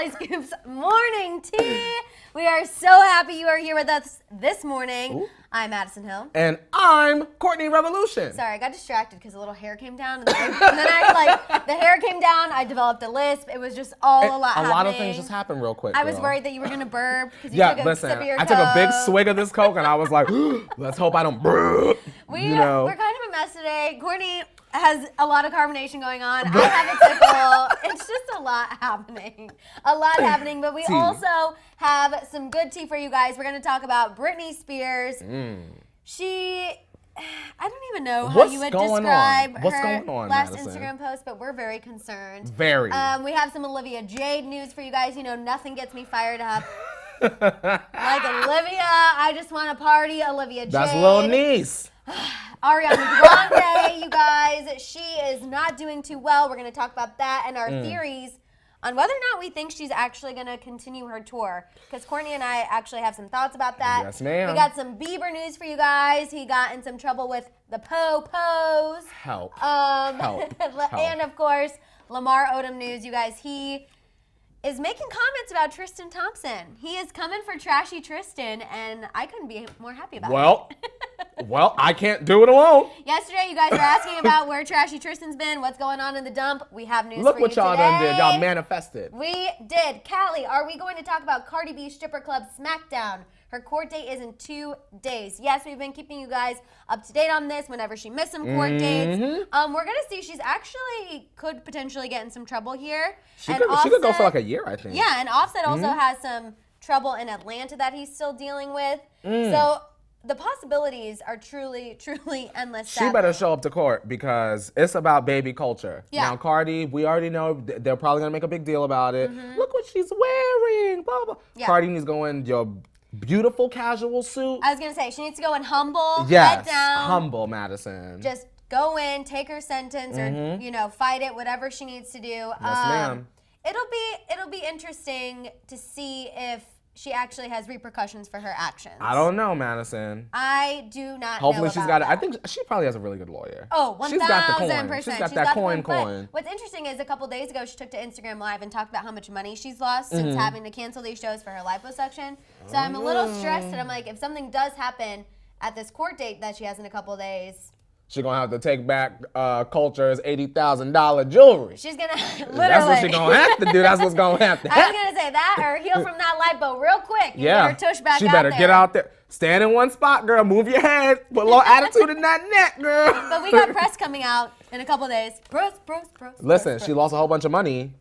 Hollyscoop's morning tea. We are so happy you are here with us this morning. Ooh. I'm Maddison Hill. And I'm Courtney Revolution. Sorry, I got distracted because a little hair came down. And then the hair came down. I developed a lisp. It was just a lot happening. A lot of things just happened real quick. I was worried that you were going to burp because you took a sip of your Coke. I took a big swig of this Coke and I was like, let's hope I don't burp. We're kind of a mess today. Courtney has a lot of carbonation going on. I have a tickle. It's just a lot happening. But we also have some good tea for you guys. We're going to talk about Britney Spears. I don't even know how you would describe her last Instagram post, but we're very concerned. Very. We have some Olivia Jade news for you guys. You know, nothing gets me fired up like Olivia. I just want to party. Olivia Jade. That's little niece. Ariana Grande, you guys, she is not doing too well. We're going to talk about that and our theories on whether or not we think she's actually going to continue her tour. Because Courtney and I actually have some thoughts about that. Yes, ma'am. We got some Bieber news for you guys. He got in some trouble with the po-pos. Help. Help. And, of course, Lamar Odom news, you guys. He is making comments about Tristan Thompson. He is coming for trashy Tristan, and I couldn't be more happy about it. Well, I can't do it alone. Yesterday, you guys were asking about where trashy Tristan's been, what's going on in the dump. We have news for you today. Look what y'all done did. Y'all manifested. We did. Callie, are we going to talk about Cardi B stripper club Smackdown? Her court date is in 2 days. Yes, we've been keeping you guys up to date on this whenever she missed some court dates. We're going to see she's actually could potentially get in some trouble here. She could go for like a year, I think. Yeah, and Offset also has some trouble in Atlanta that he's still dealing with. So the possibilities are truly, truly endless. She better show up to court because it's about baby culture. Yeah. Now, Cardi, we already know they're probably going to make a big deal about it. Look what she's wearing, blah, blah. Yeah. Cardi needs to go in your beautiful casual suit. I was going to say, she needs to go in humble, yes, head down. Humble, Maddison. Just go in, take her sentence, or, fight it, whatever she needs to do. Yes, ma'am. It'll be interesting to see if she actually has repercussions for her actions. I don't know, Madison. I do not Hopefully know she's got it. I think she probably has a really good lawyer. Oh, 1,000%. She's got that coin. But what's interesting is a couple days ago she took to Instagram Live and talked about how much money she's lost since having to cancel these shows for her liposuction. So I'm a little stressed, and I'm like, if something does happen at this court date that she has in a couple days, she's going to have to take back Culture's $80,000 jewelry. She's going to literally. That's what she's going to have to do. That's what's going to have to happen. I was going to say that or heal from that lipo real quick. You yeah. get her tush back she better get out there. Stand in one spot, girl. Move your head. Put a little attitude in that neck, girl. But we got press coming out in a couple days. Press. Listen, she lost a whole bunch of money.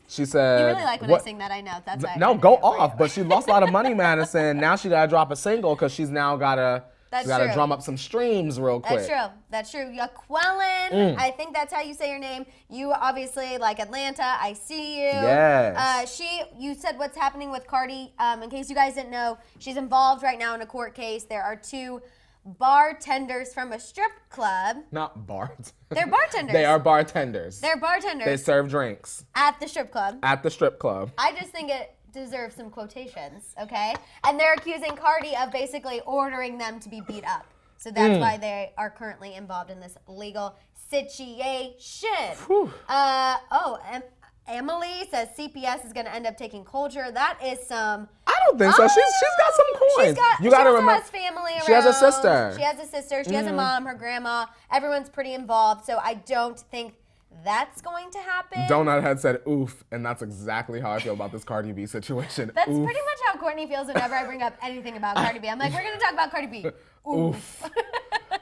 She said. You really like when I sing that, I know. That's why. No, go off. But she lost a lot of money, Madison. Now she got to drop a single because she's now got to. She's got to drum up some streams real quick. That's true. Yaquelin, I think that's how you say your name. You obviously like Atlanta. I see you. Yes. You said what's happening with Cardi. In case you guys didn't know, she's involved right now in a court case. There are 2 bartenders from a strip club. Not bars. They're bartenders. They are bartenders. They're bartenders. They serve drinks. At the strip club. At the strip club. I just think it deserve some quotations, okay? And they're accusing Cardi of basically ordering them to be beat up. So that's why they are currently involved in this legal situation. Emily says CPS is going to end up taking Culture. That is some. I don't think so. She's got some coins. She also has family around. She has a sister. She has a mom, her grandma. Everyone's pretty involved. So I don't think that's going to happen. Donut Head said oof, and that's exactly how I feel about this Cardi B situation. That's pretty much how Courtney feels whenever I bring up anything about Cardi B. I'm like, we're going to talk about Cardi B. Oof.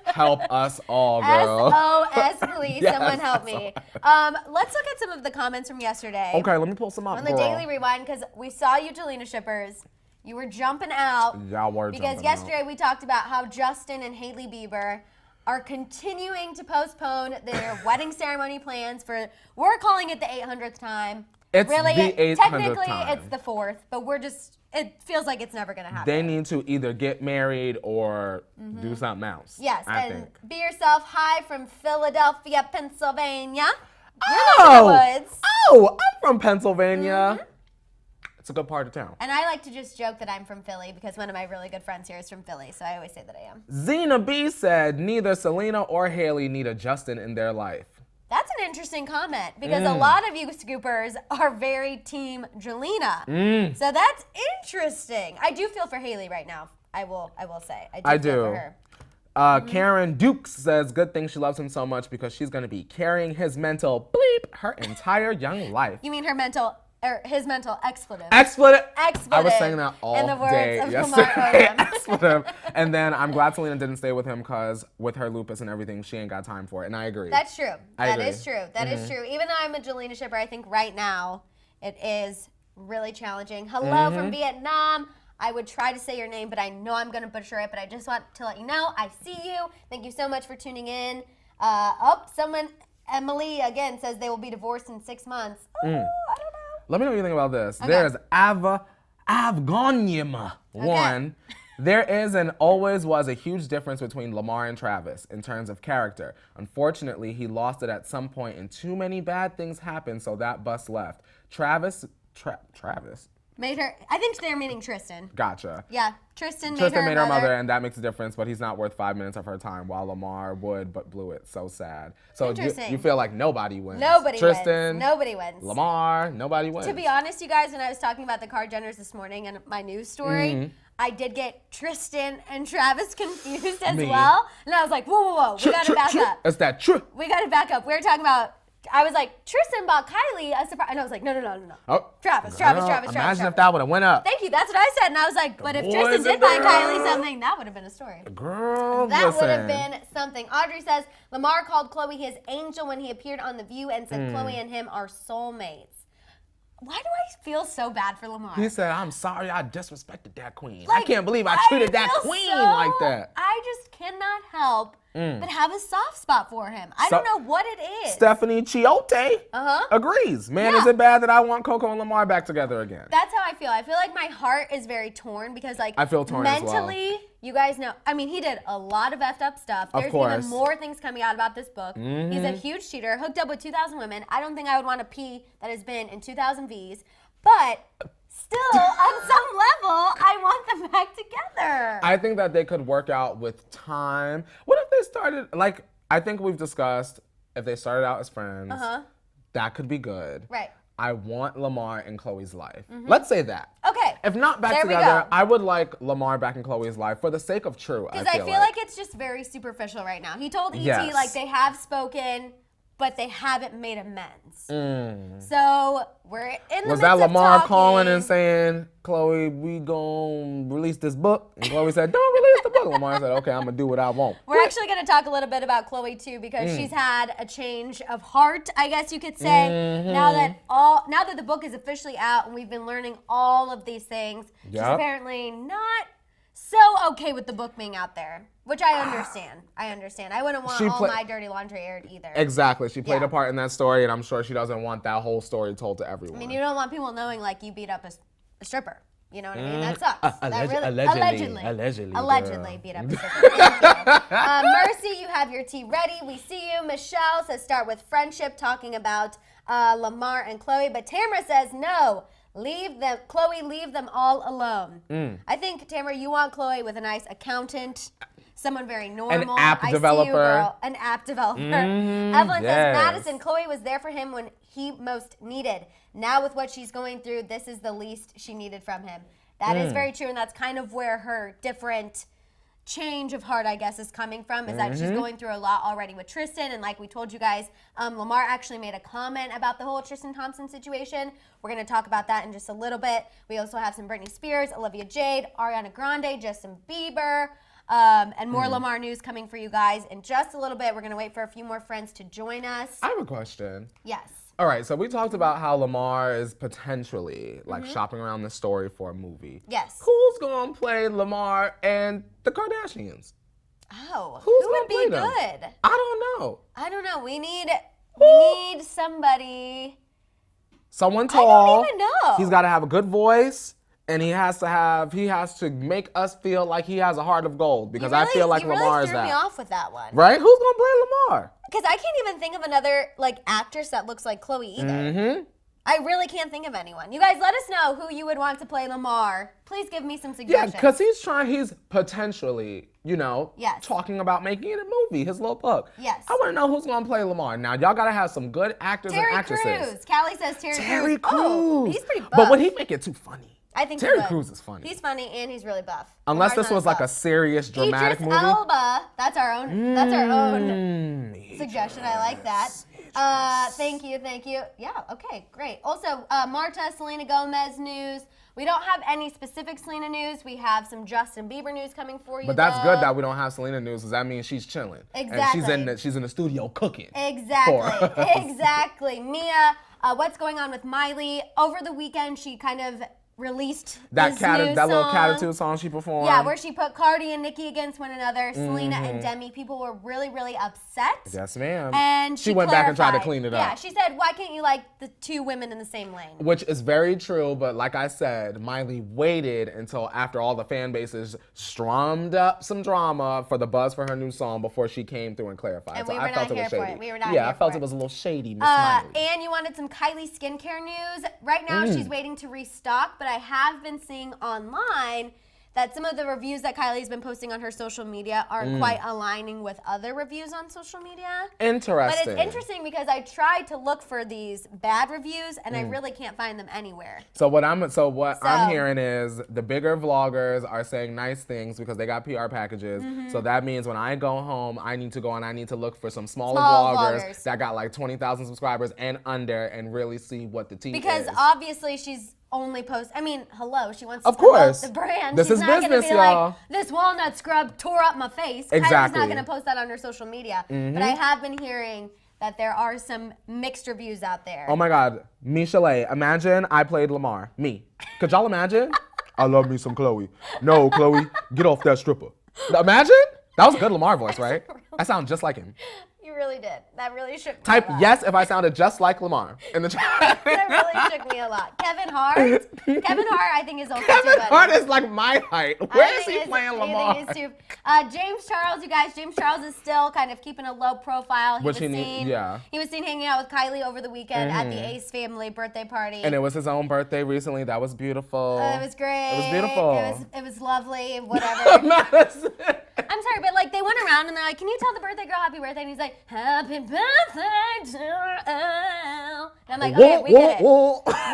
Help us all, girl. SOS, please. Yes, someone help me. Let's look at some of the comments from yesterday. Okay, let me pull some up, on the Daily Rewind, because we saw you, Jelena Shippers. You were jumping out. Y'all were jumping out. Because yesterday we talked about how Justin and Hailey Bieber are continuing to postpone their wedding ceremony plans for, we're calling it the 800th time. It's really, the 800th technically time. It's the 4th, but it feels like it's never going to happen. They need to either get married or do something else. Yes, I think. Be yourself. Hi from Philadelphia, Pennsylvania. I'm from Pennsylvania. It's a good part of town. And I like to just joke that I'm from Philly because one of my really good friends here is from Philly, so I always say that I am. Zena B said neither Selena or Hailey need a Justin in their life. That's an interesting comment because a lot of you scoopers are very team Jelena. So that's interesting. I do feel for Hailey right now. I will say. I do feel for her. Karen Dukes says, good thing she loves him so much because she's going to be carrying his mental bleep her entire young life. You mean her mental, or his mental expletive? Expletive. Expletive. I was saying that all in the words day of yesterday. Lamar Odom. Expletive. And then I'm glad Selena didn't stay with him because with her lupus and everything, she ain't got time for it. And I agree. That's true. That agree. is true. That is true. Even though I'm a Jelena shipper, I think right now it is really challenging. Hello from Vietnam. I would try to say your name, but I know I'm going to butcher it. But I just want to let you know, I see you. Thank you so much for tuning in. Emily, again, says they will be divorced in 6 months. Oh, I don't know. Let me know what you think about this. Okay. There's Avgonyma one. There is and always was a huge difference between Lamar and Travis in terms of character. Unfortunately, he lost it at some point and too many bad things happened, so that bus left. Travis? Made her, I think they're meaning Tristan. Gotcha. Yeah, Tristan made her mother, and that makes a difference, but he's not worth 5 minutes of her time, while Lamar would, but blew it. So sad. So you feel like nobody wins. Tristan, nobody wins. Lamar, nobody wins. To be honest, you guys, when I was talking about the Kardashians this morning in my news story, I did get Tristan and Travis confused as well. And I was like, whoa. We got to back up. That's that true. We got to back up. We were talking about, I was like, Tristan bought Kylie a surprise. And I was like, no. Oh, Travis. Imagine if that would have went up. Thank you. That's what I said. And I was like, but if Tristan did buy Kylie something, that would have been a story. Girl, that would have been something. Audrey says, Lamar called Khloe his angel when he appeared on The View and said Khloe and him are soulmates. Why do I feel so bad for Lamar? He said, I'm sorry I disrespected that queen. I can't believe I treated that queen like that. I just cannot help but have a soft spot for him. I don't know what it is. Stephanie Chiote agrees. Man, is it bad that I want Coco and Lamar back together again? That's how I feel. I feel like my heart is very torn because, like, I feel torn mentally, as well. You guys know, I mean, he did a lot of effed up stuff. There's even more things coming out about this book. He's a huge cheater, hooked up with 2,000 women. I don't think I would want a pee that has been in 2,000 Vs. But still, on some level, I want them back together. I think that they could work out with time. What if they started, like, I think we've discussed, if they started out as friends, that could be good. Right. I want Lamar in Khloe's life. Let's say that. Okay. If not back together, I would like Lamar back in Khloe's life for the sake of True. Because I feel like it's just very superficial right now. He told E.T. like they have spoken, but they haven't made amends. So we're in the midst Was that Lamar of talking. calling and saying, Khloe, we gonna release this book? And Khloe said, don't release the book. Lamar said, okay, I'm gonna do what I want. We're actually gonna talk a little bit about Khloe too because she's had a change of heart, I guess you could say. Now that the book is officially out and we've been learning all of these things, she's apparently not so okay with the book being out there, which I understand. I wouldn't want all my dirty laundry aired either. Exactly. She played a part in that story, and I'm sure she doesn't want that whole story told to everyone. I mean, you don't want people knowing, like, you beat up a stripper. You know what I mean? That sucks. Allegedly beat up a stripper. Mercy, you have your tea ready. We see you. Michelle says start with friendship, talking about Lamar and Khloe. But Tamara says no. Leave them all alone. I think, Tamara, you want Khloe with a nice accountant, someone very normal. An app developer. See you, girl. An app developer. Evelyn says, Maddison, Khloe was there for him when he most needed. Now with what she's going through, this is the least she needed from him. That is very true, and that's kind of where her different change of heart, I guess, is coming from, is that she's going through a lot already with Tristan. And like we told you guys, Lamar actually made a comment about the whole Tristan Thompson situation. We're going to talk about that in just a little bit. We also have some Britney Spears, Olivia Jade, Ariana Grande, Justin Bieber, and more Lamar news coming for you guys in just a little bit. We're going to wait for a few more friends to join us. I have a question. Yes. All right, so we talked about how Lamar is potentially like shopping around the story for a movie. Yes. Who's gonna play Lamar and the Kardashians? Oh, who would be good? I don't know. We need somebody. Someone tall. I don't even know. He's got to have a good voice, and he has to make us feel like he has a heart of gold, because I feel like Lamar is that. You really threw me off with that one. Right? Who's gonna play Lamar? Because I can't even think of another like actress that looks like Khloe either. I really can't think of anyone. You guys, let us know who you would want to play Lamar. Please give me some Yeah, suggestions. because he's potentially, Yes. talking about making it a movie, his little book. Yes. I want to know who's going to play Lamar. Now, y'all got to have some good actors and actresses. Terry Crews. Callie says Terry Crews. Crews. Oh, he's pretty buff. But would he make it too funny? I think Terry he would. Crews is funny. He's funny and he's really buff. Unless Lamar's this not was as like a buff. serious dramatic Idris movie. Elba. That's our own suggestion. I like that. Thank you. Yeah, okay, great. Also, Marta, Selena Gomez news. We don't have any specific Selena news. We have some Justin Bieber news coming for you. But that's good that we don't have Selena news, because that means she's chilling. Exactly. And she's in the studio cooking. Exactly. Exactly. Mia, what's going on with Miley? Over the weekend, she kind of released that this new little song. Catitude song she performed. Yeah, where she put Cardi and Nicki against one another, Selena and Demi. People were really, really upset. Yes, ma'am. And she went back and tried to clean it up. Yeah, she said, why can't you like the two women in the same lane? Which is very true, but like I said, Miley waited until after all the fan bases strummed up some drama for the buzz for her new song before she came through and clarified. And so we I were felt not it here was for shady. it. We were not Yeah, here I felt for it was a little shady, Miss Miley. And you wanted some Kylie skincare news. Right now, she's waiting to restock, but I have been seeing online that some of the reviews that Kylie's been posting on her social media aren't quite aligning with other reviews on social media. Interesting. But it's interesting because I tried to look for these bad reviews and I really can't find them anywhere. So what I'm hearing is the bigger vloggers are saying nice things because they got PR packages. So that means when I go home, I need to go and I need to look for some smaller vloggers that got like 20,000 subscribers and under and really see what the tea is. Because obviously she's only hello, she wants to of course. promote the brand. This She's is not business, gonna be y'all. like, this walnut scrub tore up my face. Exactly. Kylie's not going to post that on her social media. But I have been hearing that there are some mixed reviews out there. Oh my God, Michelle, imagine I played Lamar. Me. Could y'all imagine? I love me some Chloe. No, Chloe, get off that stripper. Imagine? That was a good Lamar voice, right? I sound just like him. You really did. That really shook me Type a lot. yes if I sounded just like Lamar in the chat. That really shook me a lot. Kevin Hart, I think is also Kevin too Hart funny. is like my height. Where is he playing I Lamar? think he's too. James Charles, you guys. James Charles is still kind of keeping a low profile. He was seen hanging out with Kylie over the weekend at the Ace family birthday party. And it was his own birthday recently. That was beautiful. It was great. It was beautiful. It was lovely. Whatever. Maddison. I'm sorry, but like they went around and they're like, "Can you tell the birthday girl happy birthday?" And he's like, "Happy birthday to you." And I'm like, "Okay, we get it.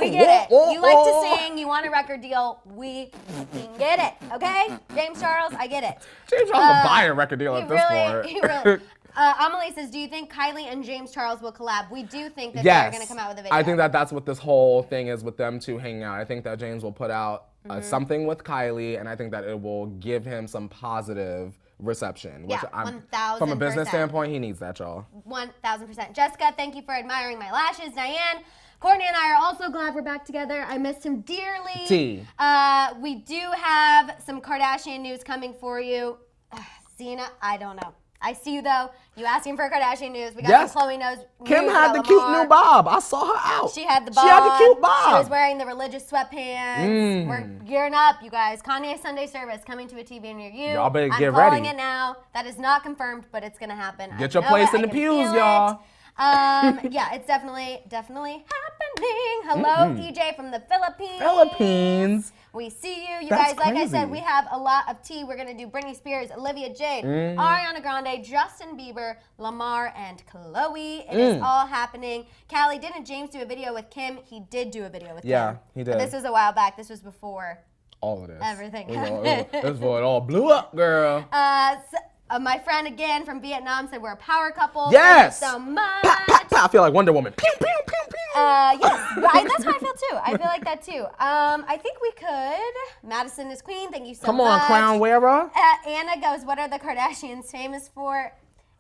We get it. You like to sing. You want a record deal. We get it. Okay, James Charles, I get it." James Charles will buy a record deal at this point. He really. Amelie says, "Do you think Kylie and James Charles will collab?" We do think that they're going to come out with a video. I think that that's what this whole thing is with them two hanging out. I think that James will put out something with Kylie, and I think that it will give him some positive reception. Which Yeah, I'm, 1000%. from a business standpoint, he needs that, y'all. 1000%. Jessica, thank you for admiring my lashes. Diane, Courtney and I are also glad we're back together. I missed him dearly. T. We do have some Kardashian news coming for you. Cena, I don't know. I see you though. You asking for Kardashian news. We got some Khloe knows. Kim had the cute new bob. I saw her out. She had the bob. She had the cute bob. She was wearing the religious sweatpants. We're gearing up, you guys. Kanye Sunday service coming to a TV near you. Y'all better get ready. I'm calling it now. That is not confirmed, but it's gonna happen. Get your place in the pews, y'all. Yeah, it's definitely happening. Hello, EJ from the Philippines. We see you. You That's guys, like crazy. I said, we have a lot of tea. We're going to do Britney Spears, Olivia Jade, Ariana Grande, Justin Bieber, Lamar, and Chloe. It is all happening. Callie, didn't James do a video with Kim? He did do a video with Kim. Yeah, he did. But this was a while back. This was before all of this. everything This is before it all blew up, girl. My friend again from Vietnam said we're a power couple. Yes. Thank you so much. Pop, pop, pop. I feel like Wonder Woman. Pew, pew, pew, pew. Yes, that's how I feel too. I feel like that too. I think we could. Madison is queen. Thank you so much. Come on, crown wearer. Anna goes, what are the Kardashians famous for?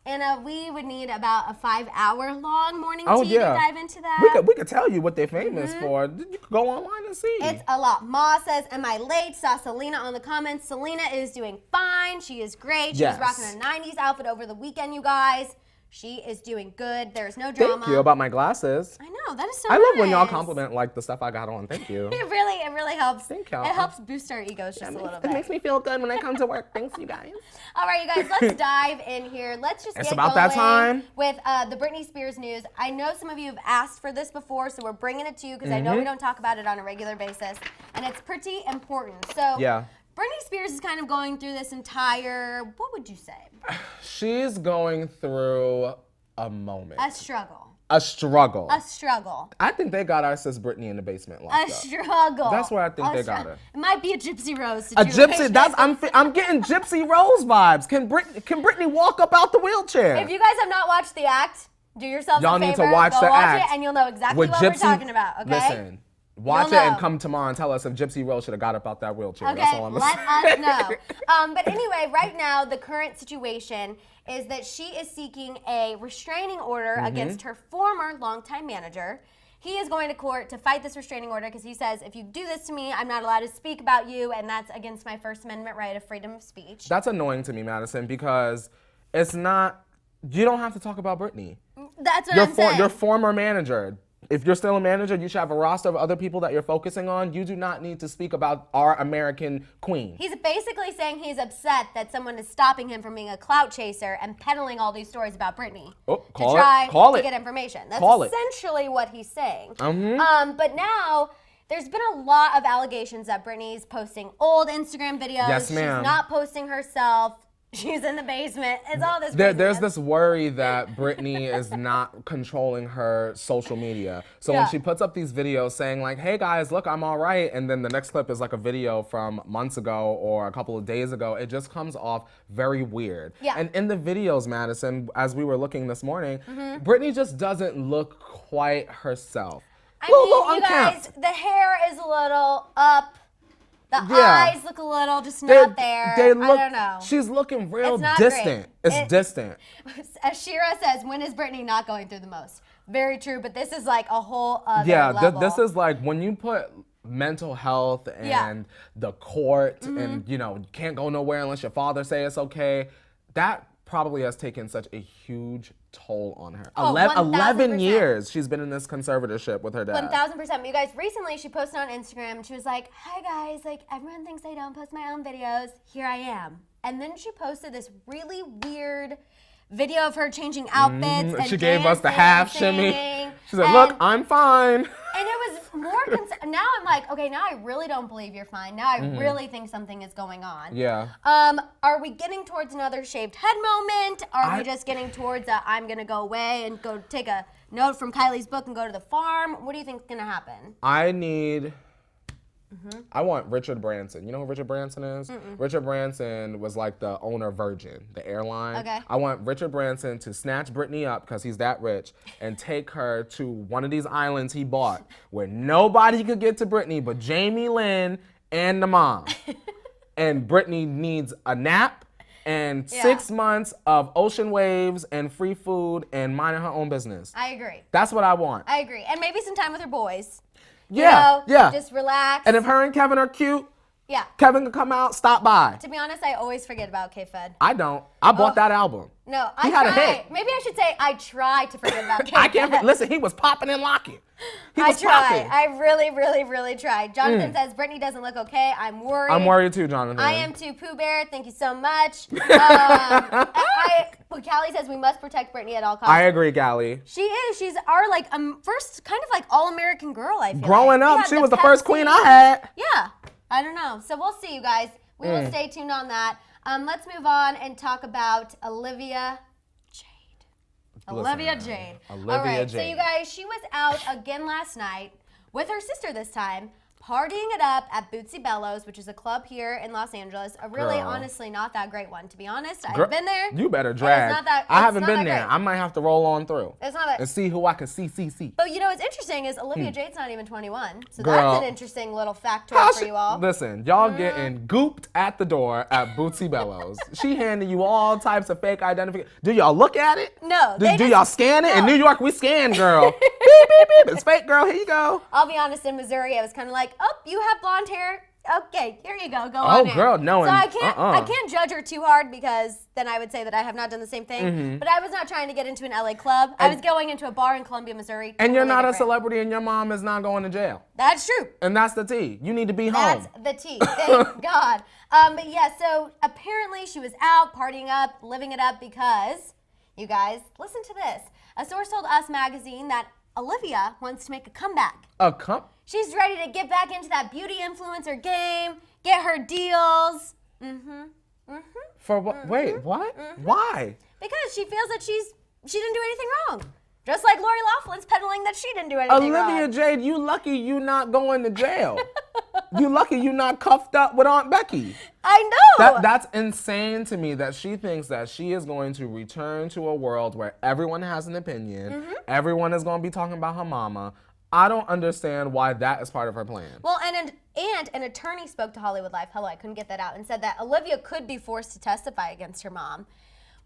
Anna, we would need about a 5-hour-long morning tea to dive into that. We could tell you what they're famous for. You could go online and see. It's a lot. Ma says, am I late? Saw Selena on the comments. Selena is doing fine. She is great. She was rocking a 90s outfit over the weekend, you guys. She is doing good. There's no drama. Thank you about my glasses. I know, that is so I love when y'all nice. compliment like the stuff I got on. Thank you. It really helps. Thank y'all. It helps boost our egos just a little bit. It makes me feel good when I come to work. Thanks, you guys. All right, you guys, let's dive in here. Let's just It's get about going that time. with the Britney Spears news. I know some of you have asked for this before, so we're bringing it to you because I know we don't talk about it on a regular basis, and it's pretty important. So Yeah. Britney Spears is kind of going through this entire, what would you say? She's going through a moment. A struggle. A struggle. A struggle. I think they got our sis Britney in the basement locked A up. struggle. That's where I think they got her. It might be a Gypsy Rose A situation. gypsy. I'm getting Gypsy Rose vibes. Can Britney walk up out the wheelchair? If you guys have not watched The Act, do yourself Y'all a favor. need to watch Go The watch Act it, and you'll know exactly with what Gypsy. we're talking about. Okay. Listen. Watch You'll it and know. come tomorrow and tell us if Gypsy Rose should have got up out that wheelchair. Okay, That's all I'm gonna let say. us know. But anyway, right now, the current situation is that she is seeking a restraining order against her former longtime manager. He is going to court to fight this restraining order because he says, if you do this to me, I'm not allowed to speak about you, and that's against my First Amendment right of freedom of speech. That's annoying to me, Madison, because it's not. You don't have to talk about Britney. That's what I'm saying. Your former manager. If you're still a manager, you should have a roster of other people that you're focusing on. You do not need to speak about our American queen. He's basically saying he's upset that someone is stopping him from being a clout chaser and peddling all these stories about Britney Oh, to call to it. get information. That's Call it. essentially what he's saying. But now there's been a lot of allegations that Britney's posting old Instagram videos. Yes, ma'am. She's not posting herself. She's in the basement. It's all this. There's craziness. this worry that Britney is not controlling her social media. So Yeah. when she puts up these videos saying like, hey guys, look, I'm all right, and then the next clip is like a video from months ago or a couple of days ago, it just comes off very weird. Yeah. And in the videos, Madison, as we were looking this morning, Britney just doesn't look quite herself. I Little mean, you unkempt. guys, the hair is a little up. The Yeah. eyes look a little just not there. They look, I don't know. She's looking real It's not distant. great. It's distant. As Shira says, when is Britney not going through the most? Very true, but this is like a whole other Yeah, level. this is like when you put mental health and Yeah. the court and you can't go nowhere unless your father say it's okay. That probably has taken such a huge toll on her. Oh, 11 1000%. years she's been in this conservatorship with her dad. 1000%. You guys, recently she posted on Instagram and she was like, hi guys, like everyone thinks I don't post my own videos. Here I am. And then she posted this really weird video of her changing outfits and She gave us the dancing half and shimmy. singing. She said, And- look, I'm fine. And it was more now I'm like, okay, now I really don't believe you're fine. Now I really think something is going on. Yeah. Are we getting towards another shaved head moment? Are we just getting towards a I'm gonna go away and go take a note from Kylie's book and go to the farm? What do you think's gonna happen? I want Richard Branson. You know who Richard Branson is? Richard Branson was like the owner of Virgin, the airline. Okay. I want Richard Branson to snatch Britney up because he's that rich and take her to one of these islands he bought where nobody could get to Britney but Jamie Lynn and the mom. And Britney needs a nap and 6 months of ocean waves and free food and minding her own business. I agree. That's what I want. I agree. And maybe some time with her boys. Yeah, You know, yeah. Just relax. And if her and Kevin are cute, yeah. Kevin can come out, stop by. To be honest, I always forget about K-Fed. I don't. I bought that album. No, He I had a try. hit. Maybe I should say I try to forget about K-Fed. I can't. Listen, he was popping and locking. He I was try. popping. I really, really, really tried. Jonathan says Britney doesn't look okay. I'm worried. I'm worried too, Jonathan. I am too, Pooh Bear. Thank you so much. Callie says we must protect Britney at all costs. I agree, Callie. She is. She's our like first kind of like all-American girl. I feel Growing like. We up, had she was the first Pepsi. queen I had. Yeah. I don't know. So we'll see, you guys. We will stay tuned on that. Let's move on and talk about Olivia Jade. Olivia man. Jade. Olivia All right. So Jade. you guys, she was out again last night with her sister this time, partying it up at Bootsy Bellows, which is a club here in Los Angeles. A really, Girl. honestly, not that great one, to be honest. Girl, I've been there. You better and drag. It's not that, I it's haven't not been that there. great. I might have to roll on through It's not that. and see who I can see. But you know what's interesting is Olivia Jade's not even 21. So Girl. that's an interesting little factoid for you all. Listen, y'all getting gooped at the door at Bootsy Bellows. She handing you all types of fake identification. Do y'all look at it? No, Do, they do just- y'all scan it? In no. New York, we scan, girl. Beep, beep, beep. It's fake, girl. Here you go. I'll be honest, in Missouri, I was kind of like, oh, you have blonde hair. Okay, here you go. Go on in. Oh, girl, no. So I can't judge her too hard because then I would say that I have not done the same thing. Mm-hmm. But I was not trying to get into an LA club. I was going into a bar in Columbia, Missouri. And you're not a different. celebrity and your mom is not going to jail. That's true. And that's the tea. You need to be home. That's the tea. Thank God. But yeah, so apparently she was out partying up, living it up because, you guys, listen to this. A source told Us Magazine that Olivia wants to make a comeback. She's ready to get back into that beauty influencer game, get her deals. For what? Wait, what? Why? Because she feels that she didn't do anything wrong. Just like Lori Loughlin's peddling that she didn't do anything wrong. Olivia Jade, you lucky you not going to jail. You lucky you not cuffed up with Aunt Becky. I know. That's insane to me that she thinks that she is going to return to a world where everyone has an opinion, everyone is going to be talking about her mama. I don't understand why that is part of her plan. Well, and an attorney spoke to Hollywood Life, hello, I couldn't get that out, and said that Olivia could be forced to testify against her mom,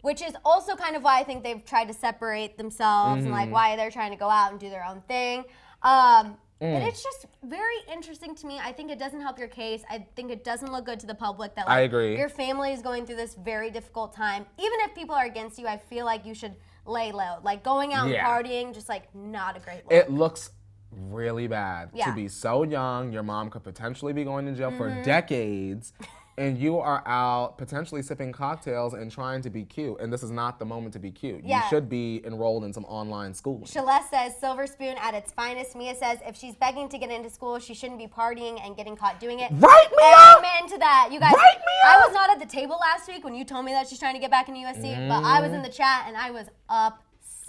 which is also kind of why I think they've tried to separate themselves and like why they're trying to go out and do their own thing. But it's just very interesting to me. I think it doesn't help your case. I think it doesn't look good to the public that like, I agree. Your family is going through this very difficult time. Even if people are against you, I feel like you should lay low. Like going out and partying, just like not a great look. It looks really bad to be so young. Your mom could potentially be going to jail for decades. And you are out potentially sipping cocktails and trying to be cute. And this is not the moment to be cute. You should be enrolled in some online schooling. Celeste says, Silver Spoon at its finest. Mia says, if she's begging to get into school, she shouldn't be partying and getting caught doing it. Right, Mia? Amen to that. You guys, right, Mia? I was not at the table last week when you told me that she's trying to get back into USC, but I was in the chat and I was upset.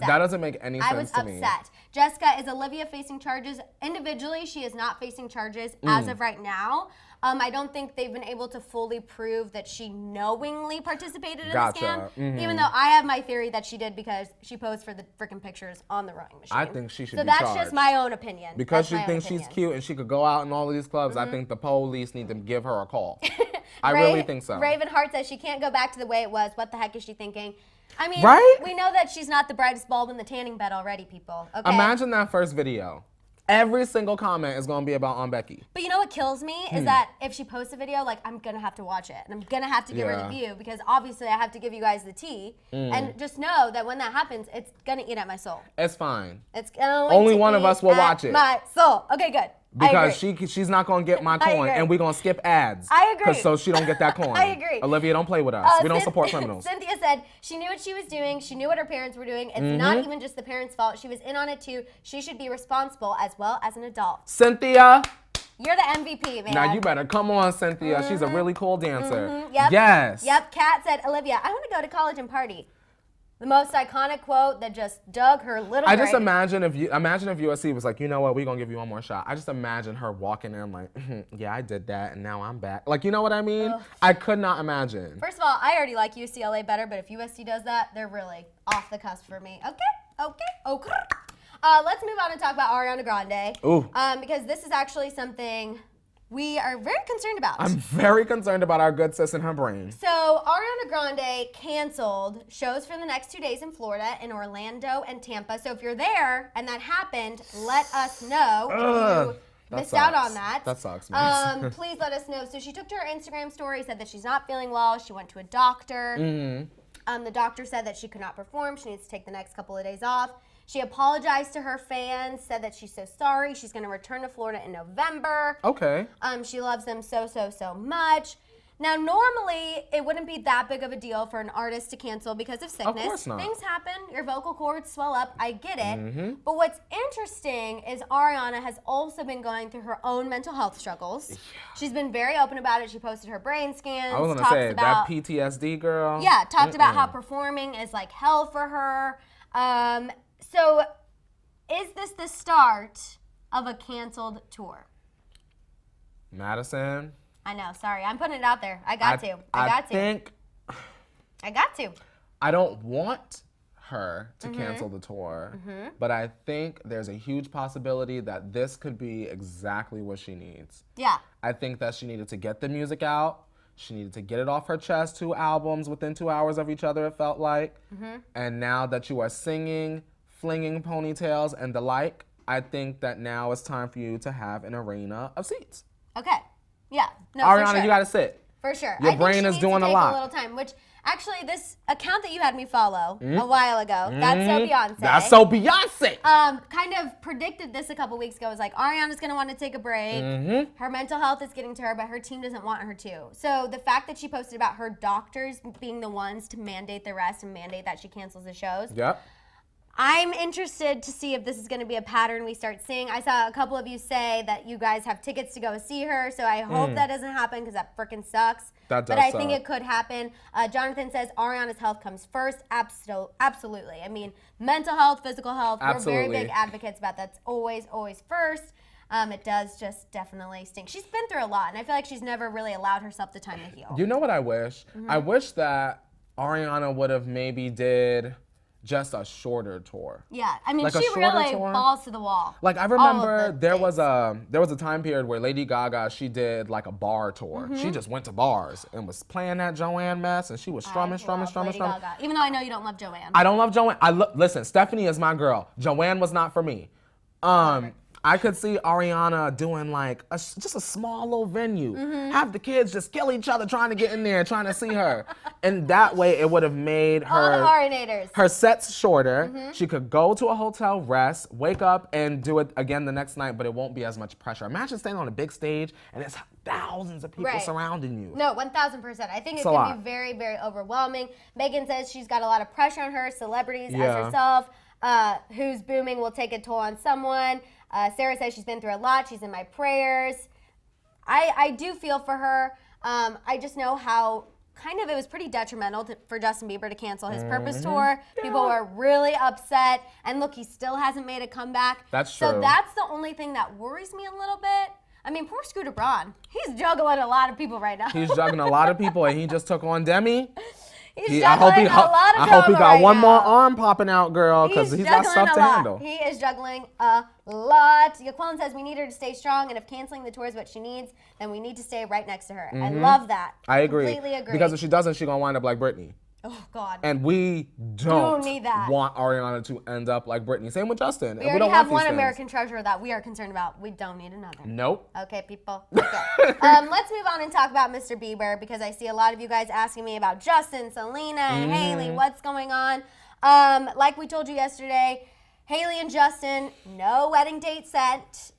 That doesn't make any sense to me. I was upset. Jessica, is Olivia facing charges? Individually, she is not facing charges as of right now. I don't think they've been able to fully prove that she knowingly participated in the scam. Even though I have my theory that she did because she posed for the freaking pictures on the rowing machine. I think she should be charged. So charged. that's just my own opinion. Because she thinks she's cute and she could go out in all of these clubs, I think the police need to give her a call. I really think so. Raven Hart says she can't go back to the way it was. What the heck is she thinking? I mean, we know that she's not the brightest bulb in the tanning bed already, people. Okay? Imagine that first video. Every single comment is going to be about Aunt Becky. But you know what kills me is that if she posts a video, like, I'm going to have to watch it. And I'm going to have to give her the view because obviously I have to give you guys the tea. And just know that when that happens, it's going to eat at my soul. It's fine. It's going Only one of us will watch it. My soul. Okay, good. Because she's not going to get my coin, and we're going to skip ads. I agree. So she don't get that coin. I agree. Olivia, don't play with us. We don't support criminals. Cynthia said she knew what she was doing. She knew what her parents were doing. It's not even just the parents' fault. She was in on it too. She should be responsible as well as an adult. Cynthia. You're the MVP, man. Now you better come on, Cynthia. She's a really cool dancer. Yep. Yes. Yep. Kat said, Olivia, I want to go to college and party. The most iconic quote that just dug her little I just imagine if USC was like, you know what, we're going to give you one more shot. I just imagine her walking in and like, yeah, I did that and now I'm back. Like, you know what I mean? Ugh. I could not imagine. First of all, I already like UCLA better, but if USC does that, they're really off the cusp for me. Okay. Let's move on and talk about Ariana Grande. Ooh. Because this is actually something we are very concerned about. I'm very concerned about our good sis and her brain. So Ariana Grande canceled shows for the next 2 days in Florida, in Orlando and Tampa. So if you're there and that happened, let us know if you missed out on that. That sucks, man. Please let us know. So she took to her Instagram story, said that she's not feeling well. She went to a doctor. The doctor said that she could not perform. She needs to take the next couple of days off. She apologized to her fans, said that she's so sorry. She's going to return to Florida in November. Okay. She loves them so much. Now, normally, it wouldn't be that big of a deal for an artist to cancel because of sickness. Of course not. Things happen. Your vocal cords swell up. I get it. But what's interesting is Ariana has also been going through her own mental health struggles. Yeah. She's been very open about it. She posted her brain scans. I was going to say, that PTSD girl. Yeah, talked about how performing is like hell for her. So, is this the start of a canceled tour? Maddison? I know, sorry. I'm putting it out there. I got to. I got to. I don't want her to cancel the tour, but I think there's a huge possibility that this could be exactly what she needs. Yeah. I think that she needed to get the music out. She needed to get it off her chest, 2 albums within 2 hours of each other, it felt like. And now that you are singing, flinging ponytails and the like, I think that now it's time for you to have an arena of seats. Okay. Yeah, no, Ariana, for sure. you gotta sit. For sure. Your I brain think is she doing needs to a take lot. a little time, which actually this account that you had me follow a while ago, That's So Beyonce. That's So Beyonce. Kind of predicted this a couple weeks ago. It was like, Ariana's going to want to take a break. Her mental health is getting to her, but her team doesn't want her to. So the fact that she posted about her doctors being the ones to mandate the rest and mandate that she cancels the shows. Yep. I'm interested to see if this is going to be a pattern we start seeing. I saw a couple of you say that you guys have tickets to go see her, so I hope that doesn't happen because that freaking sucks. That does But I suck. think it could happen. Jonathan says Ariana's health comes first. Absolutely. I mean, mental health, physical health, Absolutely. we're very big advocates about that's always first. It does just definitely stink. She's been through a lot, and I feel like she's never really allowed herself the time to heal. You know what I wish? I wish that Ariana would have maybe did just a shorter tour. Yeah, I mean, Like a she shorter really tour? balls to the wall. Like I All remember of the there things. was a time period where Lady Gaga, she did like a bar tour. She just went to bars and was playing that Joanne mess, and she was strumming. I love Lady Gaga. Even though I know you don't love Joanne. I don't love Joanne. Listen, Stephanie is my girl. Joanne was not for me. I could see Ariana doing like just a small little venue. Have the kids just kill each other trying to get in there, trying to see her. And that way it would have made All the Arianators. her sets shorter. She could go to a hotel, rest, wake up, and do it again the next night, but it won't be as much pressure. Imagine standing on a big stage and it's thousands of people Right. surrounding you. No, 1,000%. I think it It's a can lot. be very, very overwhelming. Megan says she's got a lot of pressure on her, celebrities as Yeah. herself. Who's booming will take a toll on someone. Sarah says she's been through a lot. She's in my prayers. I do feel for her. I just know how kind of it was pretty detrimental for Justin Bieber to cancel his Purpose tour. People were really upset. And look, he still hasn't made a comeback. That's So true. that's the only thing that worries me a little bit. I mean, poor Scooter Braun. He's juggling a lot of people right now. He's juggling a lot of people, and he just took on Demi. He's I hope juggling a lot of I hope he drama got right one more now. arm popping out, girl, because he's got juggling stuff a to lot. handle. He is juggling a lot. Yaquilin says we need her to stay strong, and if canceling the tour is what she needs, then we need to stay right next to her. I love that. I agree. Completely agree. Because if she doesn't, she's gonna wind up like Britney. Oh God. And we don't need that. want Ariana to end up like Britney. Same with Justin. we We already don't have want one these things. American treasure that we are concerned about. We don't need another. Nope. Okay, people. Okay. Let's move on and talk about Mr. Bieber because I see a lot of you guys asking me about Justin, Selena, and Haley. What's going on? Like we told you yesterday, Haley and Justin, no wedding date set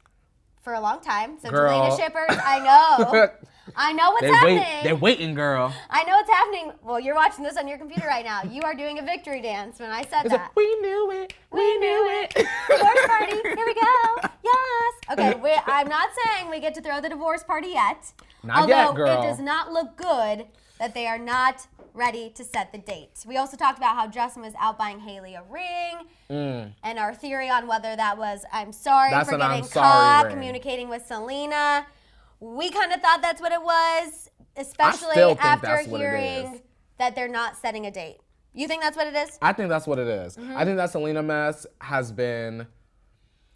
for a long time. So Girl. Delena shippers, I know. I know what's happening. They're waiting, girl. I know what's happening. Well, you're watching this on your computer right now. You are doing a victory dance when I said It's that. like, we knew it. We knew it. Divorce party. Here we go. Yes. Okay, I'm not saying we get to throw the divorce party yet. Not yet, Although girl. it does not look good that they are not ready to set the date. We also talked about how Justin was out buying Haley a ring and our theory on whether that was I'm sorry That's for an I'm getting sorry caught ring. communicating with Selena. We kind of thought that's what it was, especially still think after that's what it hearing is. that they're not setting a date. You think that's what it is? I think that's what it is. I think that Selena mess has been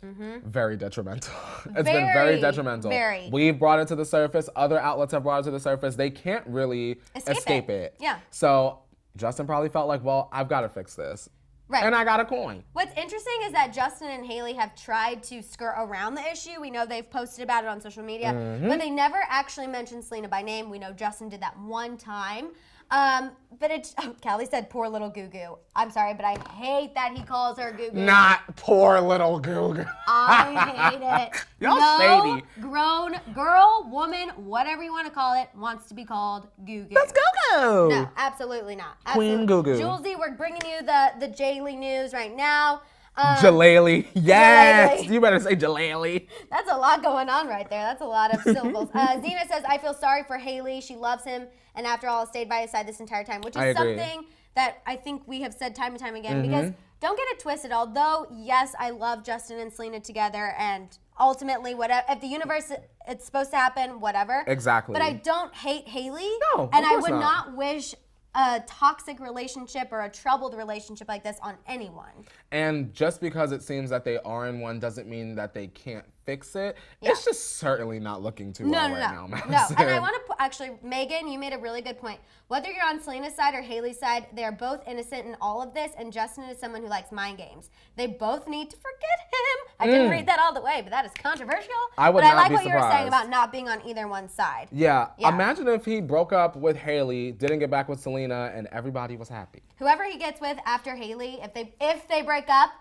very detrimental. It's been very Very, detrimental. very. We've brought it to the surface. Other outlets have brought it to the surface. They can't really escape it. Yeah. So Justin probably felt like, well, I've got to fix this. Right. And I got a coin. What's interesting is that Justin and Haley have tried to skirt around the issue. We know they've posted about it on social media, but they never actually mentioned Selena by name. We know Justin did that one time. But it's, Callie said, poor little Goo Goo. I'm sorry, but I hate that he calls her Goo Goo. Not poor little Google. I hate it. Y'all no shady. grown girl, woman, whatever you want to call it, wants to be called Goo Goo. Let's go. No, absolutely not. Queen Goo Goo. Julesy, we're bringing you the Jaylee news right now. Jalali. Yes. Jalali. You better say Jalali. That's a lot going on right there. That's a lot of syllables. Zena says, I feel sorry for Haley. She loves him, and after all, stayed by his side this entire time, which I is agree. something that I think we have said time and time again, because don't get it twisted. Although, yes, I love Justin and Selena together, and ultimately, whatever, if the universe, it's supposed to happen, whatever. Exactly. But I don't hate Haley. No, of and I course would not. not wish a toxic relationship or a troubled relationship like this on anyone. And just because it seems that they are in one doesn't mean that they can't fix it. Yeah. It's just certainly not looking too well right now, No, Madison. and I want to actually, Megan, you made a really good point. Whether you're on Selena's side or Haley's side, they are both innocent in all of this, and Justin is someone who likes mind games. They both need to forget him I didn't read that all the way, but that is controversial. I would but not I like be what you were saying surprised. about not being on either one's side. Yeah. Yeah. Imagine if he broke up with Hailey, didn't get back with Selena, and everybody was happy. Whoever he gets with after Hailey, if they break up,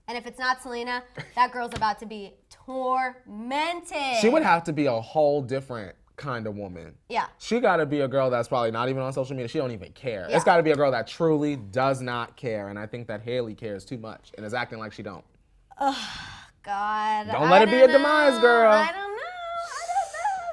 and if it's not Selena, that girl's about to be tormented. She would have to be a whole different kind of woman. Yeah. She got to be a girl that's probably not even on social media. She don't even care. Yeah. It's got to be a girl that truly does not care, and I think that Hailey cares too much and is acting like she don't. God. Don't let it be a demise, girl. I don't know.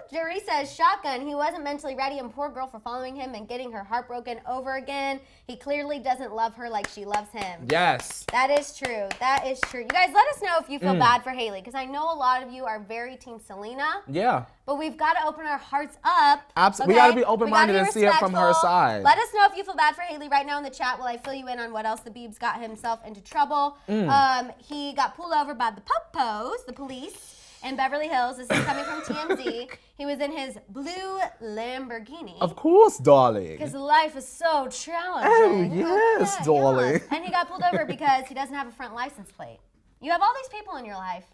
Jerry says, shotgun, he wasn't mentally ready, and poor girl for following him and getting her heart broken over again. He clearly doesn't love her like she loves him. Yes. That is true. That is true. You guys, let us know if you feel bad for Hailey, because I know a lot of you are very team Selena. Yeah. But we've got to open our hearts up. Absolutely. We got to be open-minded and see it from her respectful. side. Let us know if you feel bad for Hailey right now in the chat while I fill you in on what else the Biebs got himself into trouble. He got pulled over by the Popos, the police, in Beverly Hills. This is coming from TMZ. He was in his blue Lamborghini. Of course, darling. Because life is so challenging. Oh, yes, Okay, darling. yes. And he got pulled over because he doesn't have a front license plate. You have all these people in your life,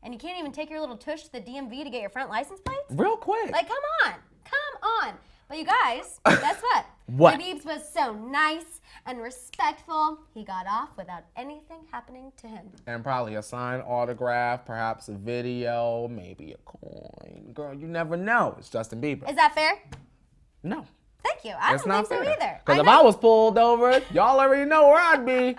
and you can't even take your little tush to the DMV to get your front license plates? Real quick. Like, come on. Come on. But you guys, guess what? What? The Biebs was so nice and respectful, he got off without anything happening to him. And probably a signed autograph, perhaps a video, maybe a coin. Girl, you never know. It's Justin Bieber. Is that fair? No. Thank you. I It's don't not think so fair. either. Because if know- I was pulled over, y'all already know where I'd be.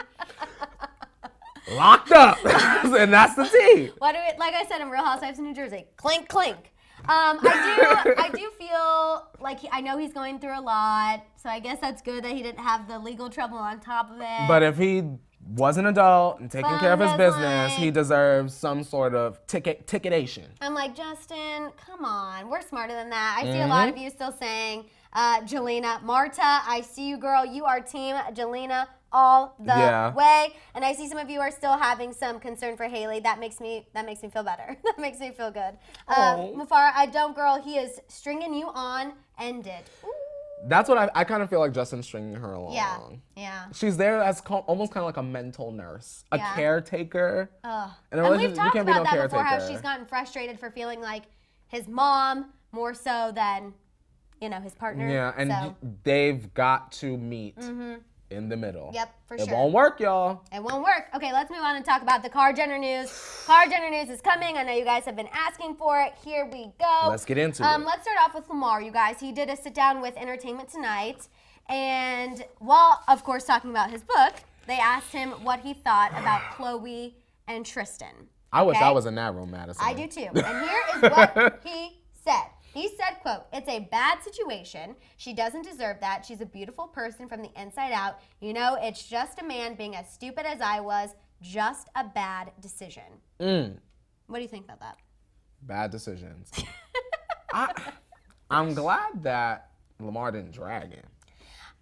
Locked up. And that's the tea. Like I said in Real Housewives of New Jersey, clink, clink. I do feel like I know he's going through a lot, so I guess that's good that he didn't have the legal trouble on top of it. But if he was an adult and taking care of his But business, like- he deserves some sort of ticketation. I'm like, Justin, come on. We're smarter than that. I see a lot of you still saying, Jelena. Marta, I see you, girl. You are team Jelena all the way. And I see some of you are still having some concern for Hailey. That makes me feel better. That makes me feel good. Mafara, I don't, girl. He is stringing you on. Ended. Ooh. That's what I kind of feel like Justin's stringing her along. Yeah. She's there as almost kind of like a mental nurse, a Yeah. caretaker. And we've talked about that before, how she's gotten frustrated for feeling like his mom more so than, his partner. Yeah, and so. they've got to meet in the middle. Yep, for It sure. won't work, y'all. It won't work. Okay, let's move on and talk about the Car Jenner news. Car Jenner news is coming. I know you guys have been asking for it. Here we go. Let's get into it. Let's start off with Lamar, you guys. He did a sit down with Entertainment Tonight. And while, of course, talking about his book, they asked him what he thought about Khloe and Tristan. I wish Okay? I was in that room, Maddison. I do too. And here is what he said. He said, quote, "It's a bad situation. She doesn't deserve that. She's a beautiful person from the inside out. It's just a man being as stupid as I was. Just a bad decision." What do you think about that? Bad decisions. I'm glad that Lamar didn't drag him.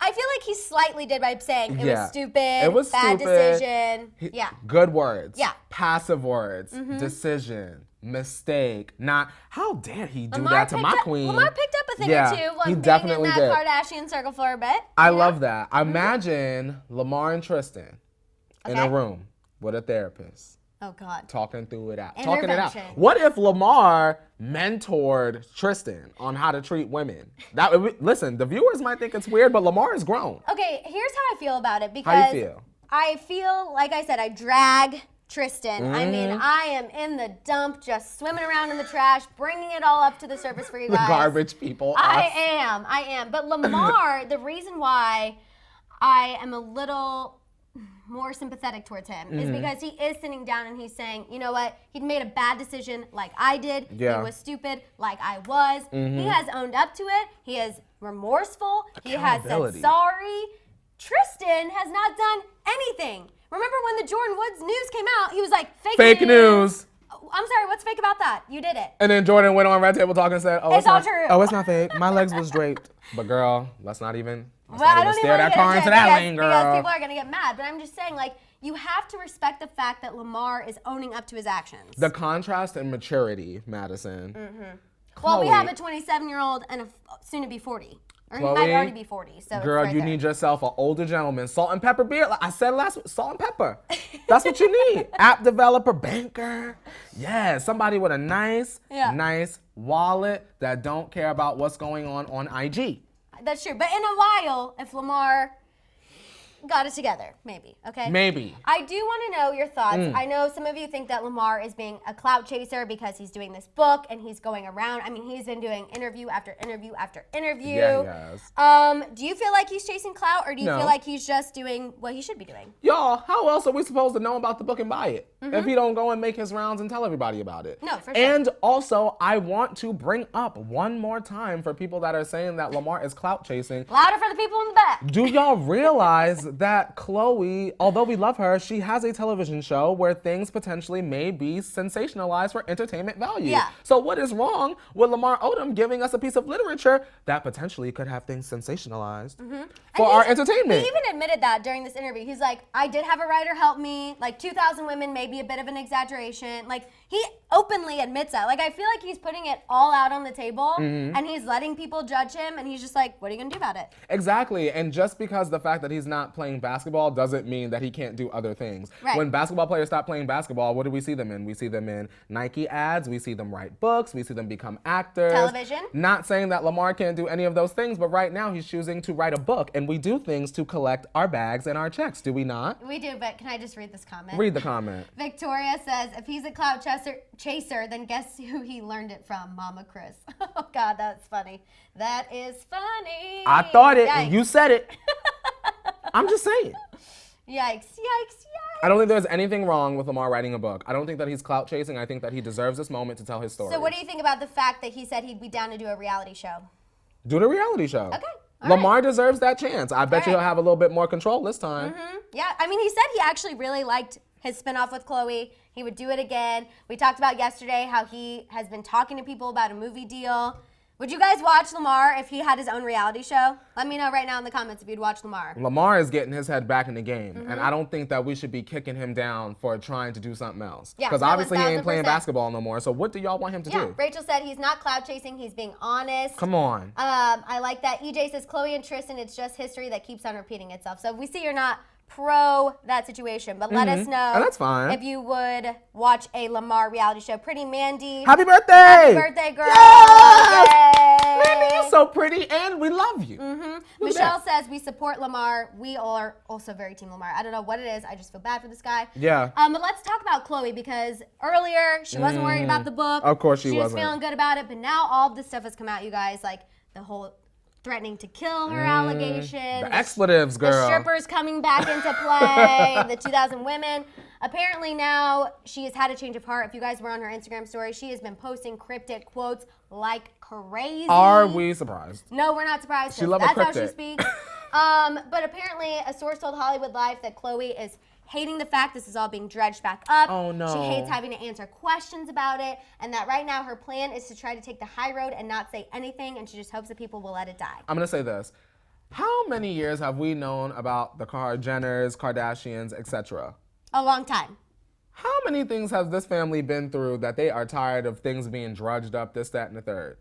I feel like he slightly did by saying it Yeah. was stupid, It was bad stupid. decision. Yeah. Good words. Yeah. Passive words. Decision. Mistake. Not, how dare he do that to my queen? Lamar picked up a thing Yeah, or two he being definitely in that did. Kardashian circle for a bit. I love that. Imagine Lamar and Tristan in a Okay. room with a therapist. Oh, God. Talking through it out. Intervention. What if Lamar mentored Tristan on how to treat women? Listen, the viewers might think it's weird, but Lamar is grown. Okay, here's how I feel about it. Because How you feel? I feel, like I said, I drag Tristan. I mean, I am in the dump, just swimming around in the trash, bringing it all up to the surface for you The guys. garbage people. I us. am. But Lamar, the reason why I am a little more sympathetic towards him is because he is sitting down and he's saying, you know what, he'd made a bad decision like I did. Yeah. He was stupid like I was. He has owned up to it. He is remorseful. He has said Accountability. sorry. Tristan has not done anything. Remember when the Jordan Woods news came out, he was like, fake news. I'm sorry, what's fake about that? You did it. And then Jordan went on Red Table Talk and said, "Oh, It's all not, true." Oh, it's not fake. My legs was draped." But girl, let's not even Well, I don't stare even that wanna car get into it that because, lane, because girl. people are gonna get mad. But I'm just saying, like, you have to respect the fact that Lamar is owning up to his actions. The contrast in maturity, Maddison. Well, we Khloe- have a 27-year-old and a soon-to-be 40. Or Chloe, he might already be 40, so girl, it's right you there. need yourself an older gentleman. Salt and pepper beard. Like I said last week, salt and pepper. That's what you need. App developer, banker. Yeah, somebody with a nice wallet that don't care about what's going on IG. That's true. But in a while, if Lamar got it together, maybe, okay? Maybe. I do want to know your thoughts. I know some of you think that Lamar is being a clout chaser because he's doing this book and he's going around. I mean, he's been doing interview after interview after interview. Yeah, he has. Do you feel like he's chasing clout, or do you feel like he's just doing what he should be doing? Y'all, how else are we supposed to know about the book and buy it if he don't go and make his rounds and tell everybody about it? No, for sure. And also, I want to bring up one more time for people that are saying that Lamar is clout chasing. Louder for the people in the back. Do y'all realize that Chloe, although we love her, she has a television show where things potentially may be sensationalized for entertainment value? Yeah. So what is wrong with Lamar Odom giving us a piece of literature that potentially could have things sensationalized for our entertainment? He even admitted that during this interview. He's like, I did have a writer help me. Like 2,000 women may be a bit of an exaggeration. Like he openly admits that. Like I feel like he's putting it all out on the table and he's letting people judge him and he's just like, what are you gonna do about it? Exactly, and just because the fact that he's not playing basketball doesn't mean that he can't do other things. Right. When basketball players stop playing basketball, what do we see them in? We see them in Nike ads, we see them write books, we see them become actors. Television. Not saying that Lamar can't do any of those things, but right now he's choosing to write a book, and we do things to collect our bags and our checks, do we not? We do, but can I just read this comment? Read the comment. Victoria says, if he's a clout chaser, then guess who he learned it from? Mama Chris. Oh God, that's funny. That is funny. I thought it, Yikes. and you said it. I'm just saying. Yikes, yikes, yikes. I don't think there's anything wrong with Lamar writing a book. I don't think that he's clout chasing. I think that he deserves this moment to tell his story. So what do you think about the fact that he said he'd be down to do a reality show? Do the reality show. Okay. all Lamar right. deserves that chance. I bet you right. he'll have a little bit more control this time. Yeah, I mean, he said he actually really liked his spinoff with Chloe. He would do it again. We talked about yesterday how he has been talking to people about a movie deal. Would you guys watch Lamar if he had his own reality show? Let me know right now in the comments if you'd watch Lamar. Lamar is getting his head back in the game, and I don't think that we should be kicking him down for trying to do something else. Yeah, Because no, obviously he ain't playing 1000%. basketball no more, so what do y'all want him to Yeah, do? Rachel said he's not cloud chasing, he's being honest. Come on. I like that. EJ says Chloe and Tristan, it's just history that keeps on repeating itself. So we see you're not pro that situation, but let us know And that's fine. if you would watch a Lamar reality show. Pretty Mandy. Happy birthday! Happy birthday, girl. Yes! Yay! Mandy, you're so pretty, and we love you. Look Michelle at that. says we support Lamar. We are also very team Lamar. I don't know what it is. I just feel bad for this guy. Yeah. But let's talk about Chloe because earlier she wasn't worried about the book. Of course she was wasn't. feeling good about it, but now all of this stuff has come out, you guys. Like the whole threatening to kill her allegation. The expletives, girl. The strippers coming back into play. The 2,000 women. Apparently now she has had a change of heart. If you guys were on her Instagram story, she has been posting cryptic quotes like crazy. Are we surprised? No, we're not surprised. She love a That's how she cryptic. speaks. But apparently, a source told Hollywood Life that Chloe is hating the fact this is all being dredged back up. Oh, no. She hates having to answer questions about it, and that right now her plan is to try to take the high road and not say anything, and she just hopes that people will let it die. I'm gonna say this. How many years have we known about the Jenners, Kardashians, etc.? A long time. How many things has this family been through that they are tired of things being drudged up, this, that, and the third?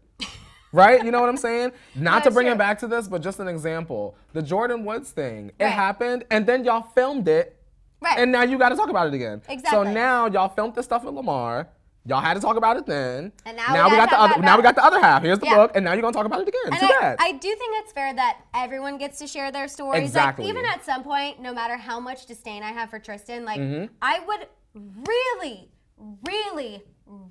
Right? You know what I'm saying? Not to That's bring true. it back to this, but just an example. The Jordan Woods thing. It Right. happened, and then y'all filmed it, Right. and now you got to talk about it again. So Exactly. now y'all filmed this stuff with Lamar. Y'all had to talk about it then. And now we we got gotta the talk other. Now we about got the other half. Here's the Yeah. book, and now you're gonna talk about it again. And Too bad. I do think it's fair that everyone gets to share their stories. Exactly. Like, even at some point, no matter how much disdain I have for Tristan, like, Mm-hmm. I would really, really,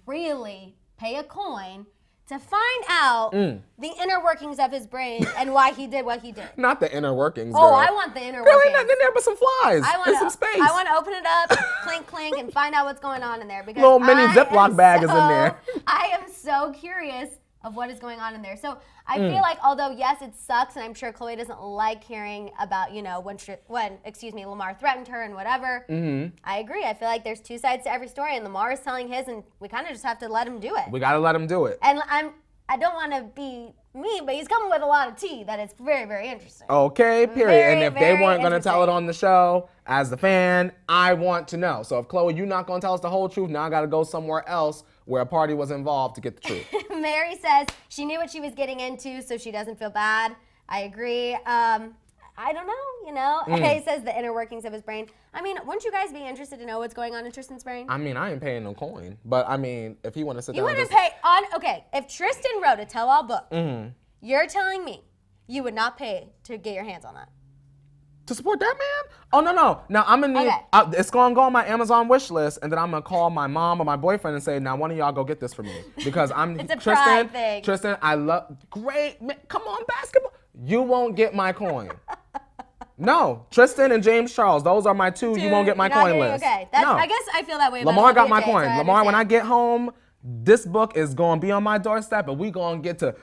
really pay a coin to find out the inner workings of his brain and why he did what he did. Not the inner workings. Oh, girl. I want the inner Girl, ain't workings. nothing in there but some flies and some space. I want to open it up, clink, clink, and find out what's going on in there. Because Little mini I Ziploc am bag is in there. I am so curious of what is going on in there. So I feel like, although yes, it sucks, and I'm sure Chloe doesn't like hearing about, you know, when Lamar threatened her and whatever. I agree. I feel like there's two sides to every story, and Lamar is telling his, and we kind of just have to let him do it. We gotta let him do it. And I don't want to be mean, but he's coming with a lot of tea that is very, very interesting. Okay, period. Very, and if they very weren't gonna tell it interesting. on the show, as the fan, I want to know. So if Chloe, you're not gonna tell us the whole truth, now I gotta go somewhere else where a party was involved to get the truth. Mary says she knew what she was getting into, so she doesn't feel bad. I agree. I don't know, you know. He says the inner workings of his brain. I mean, wouldn't you guys be interested to know what's going on in Tristan's brain? I mean, I ain't paying no coin. But, I mean, if he want to sit You down... wouldn't pay on... Okay, if Tristan wrote a tell-all book, you're telling me you would not pay to get your hands on that? To support that man? Oh, no. Now, I'm going to need... it's going to go on my Amazon wish list, and then I'm going to call my mom or my boyfriend and say, now, one of y'all go get this for me. Because I'm... It's a pride thing. Tristan, I love... Great. Man, come on, basketball. You won't get my coin. No, Tristan and James Charles, those are my two. You won't get my coin list. Okay, no. I guess I feel that way about Lamar got my Jade, coin. so Lamar, when I get home, this book is going to be on my doorstep, and we going to get to,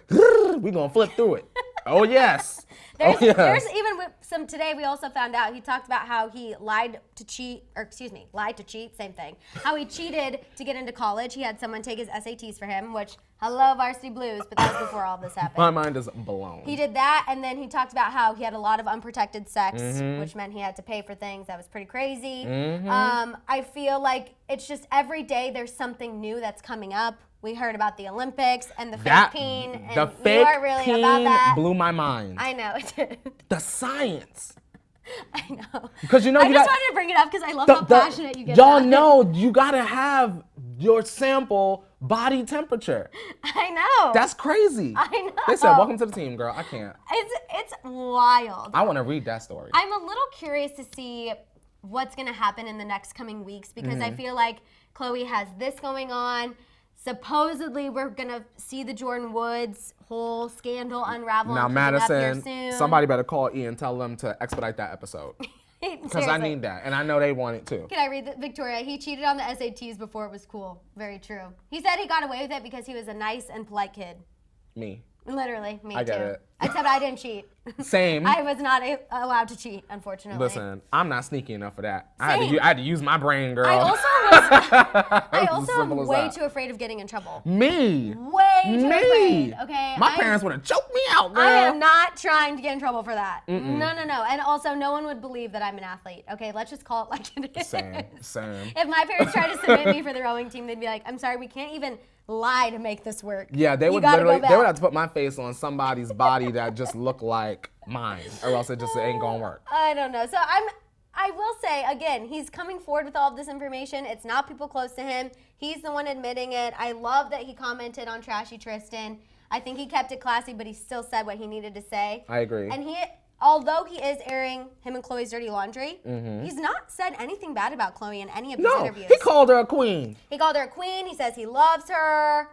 we going to flip through it. Oh, yes. There's even with some today, we also found out, he talked about how he lied to cheat, same thing. How he cheated to get into college. He had someone take his SATs for him, which, hello, Varsity Blues, but that was before all this happened. My mind is blown. He did that, and then he talked about how he had a lot of unprotected sex, which meant he had to pay for things. That was pretty crazy. I feel like it's just every day there's something new that's coming up. We heard about the Olympics and the fake peen, and the you fake are really peen about that. blew my mind. I know, it did. The science. I know. Because you know, I just wanted to bring it up because I love how passionate you get Y'all about it. know you gotta have your sample body temperature. I know. That's crazy. I know. They said, welcome to the team, girl. I can't. It's wild. I want to read that story. I'm a little curious to see what's going to happen in the next coming weeks because I feel like Khloe has this going on. Supposedly, we're going to see the Jordan Woods whole scandal unravel. Now, Maddison, soon. somebody better call Ian and tell them to expedite that episode. Because I need that, and I know they want it too. Can I read Victoria? He cheated on the SATs before it was cool. Very true. He said he got away with it because he was a nice and polite kid. Me. Literally, me too. I get it. Except I didn't cheat. Same. I was not allowed to cheat, unfortunately. Listen, I'm not sneaky enough for that. I had to use my brain, girl. I also am way too afraid of getting in trouble. Me. Way too afraid. Okay. My parents would have choked me out, girl. I am not trying to get in trouble for that. No. And also, no one would believe that I'm an athlete. Okay, let's just call it like it is. Same. If my parents tried to submit me for the rowing team, they'd be like, I'm sorry, we can't even lie to make this work. Yeah, they would have to put my face on somebody's body that just looked like mine, or else it just ain't gonna work. I don't know. So I will say, again, he's coming forward with all of this information. It's not people close to him. He's the one admitting it. I love that he commented on Trashy Tristan. I think he kept it classy, but he still said what he needed to say. I agree. And although he is airing him and Khloe's dirty laundry, he's not said anything bad about Khloe in any of his interviews. He called her a queen. He called her a queen. He says he loves her,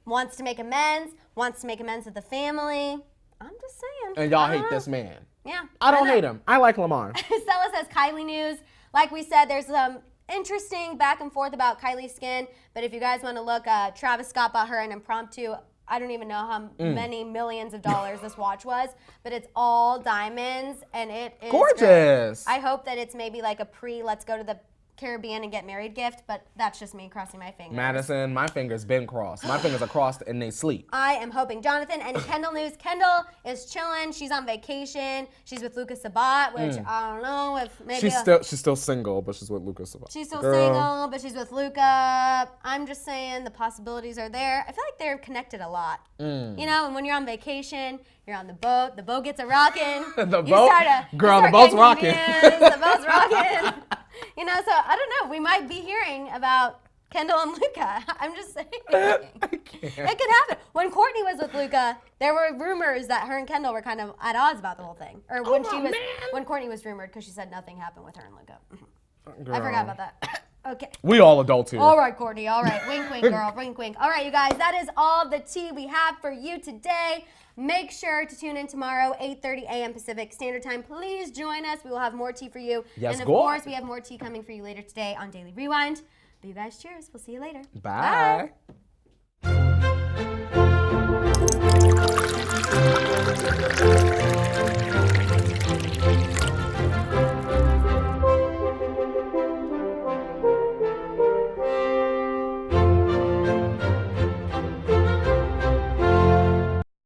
wants to make amends with the family. I'm just saying. And y'all hate this man. Yeah. I don't hate him. I like Lamar. Stella says Kylie news. Like we said, there's some interesting back and forth about Kylie's skin. But if you guys want to look, Travis Scott bought her an impromptu, I don't even know how many millions of dollars this watch was, but it's all diamonds and it is gorgeous. Great. I hope that it's maybe like a let's go to the Caribbean and get married gift, but that's just me crossing my fingers. Maddison, my fingers been crossed. My fingers are crossed and they sleep. I am hoping. Jonathan, any Kendall news? Kendall is chilling. She's on vacation. She's with Lucas Sabat, which I don't know if maybe she's still single, but she's with Lucas Sabat. She's still single, but she's with Luca. I'm just saying the possibilities are there. I feel like they're connected a lot. You know, and when you're on vacation, you're on the boat gets a rocking. The boat's rocking. The boat's rocking. You know, so I don't know. We might be hearing about Kendall and Luca. I'm just saying. It could happen. When Courtney was with Luca, there were rumors that her and Kendall were kind of at odds about the whole thing. Or when Courtney was rumored because she said nothing happened with her and Luca. Girl. I forgot about that. Okay. We all adults here. All right, Courtney. All right. Wink, wink, girl. Wink, wink. All right, you guys. That is all the tea we have for you today. Make sure to tune in tomorrow, 8:30 a.m. Pacific Standard Time. Please join us. We will have more tea for you. Yes, and of course, we have more tea coming for you later today on Daily Rewind. But you guys, cheers. We'll see you later. Bye.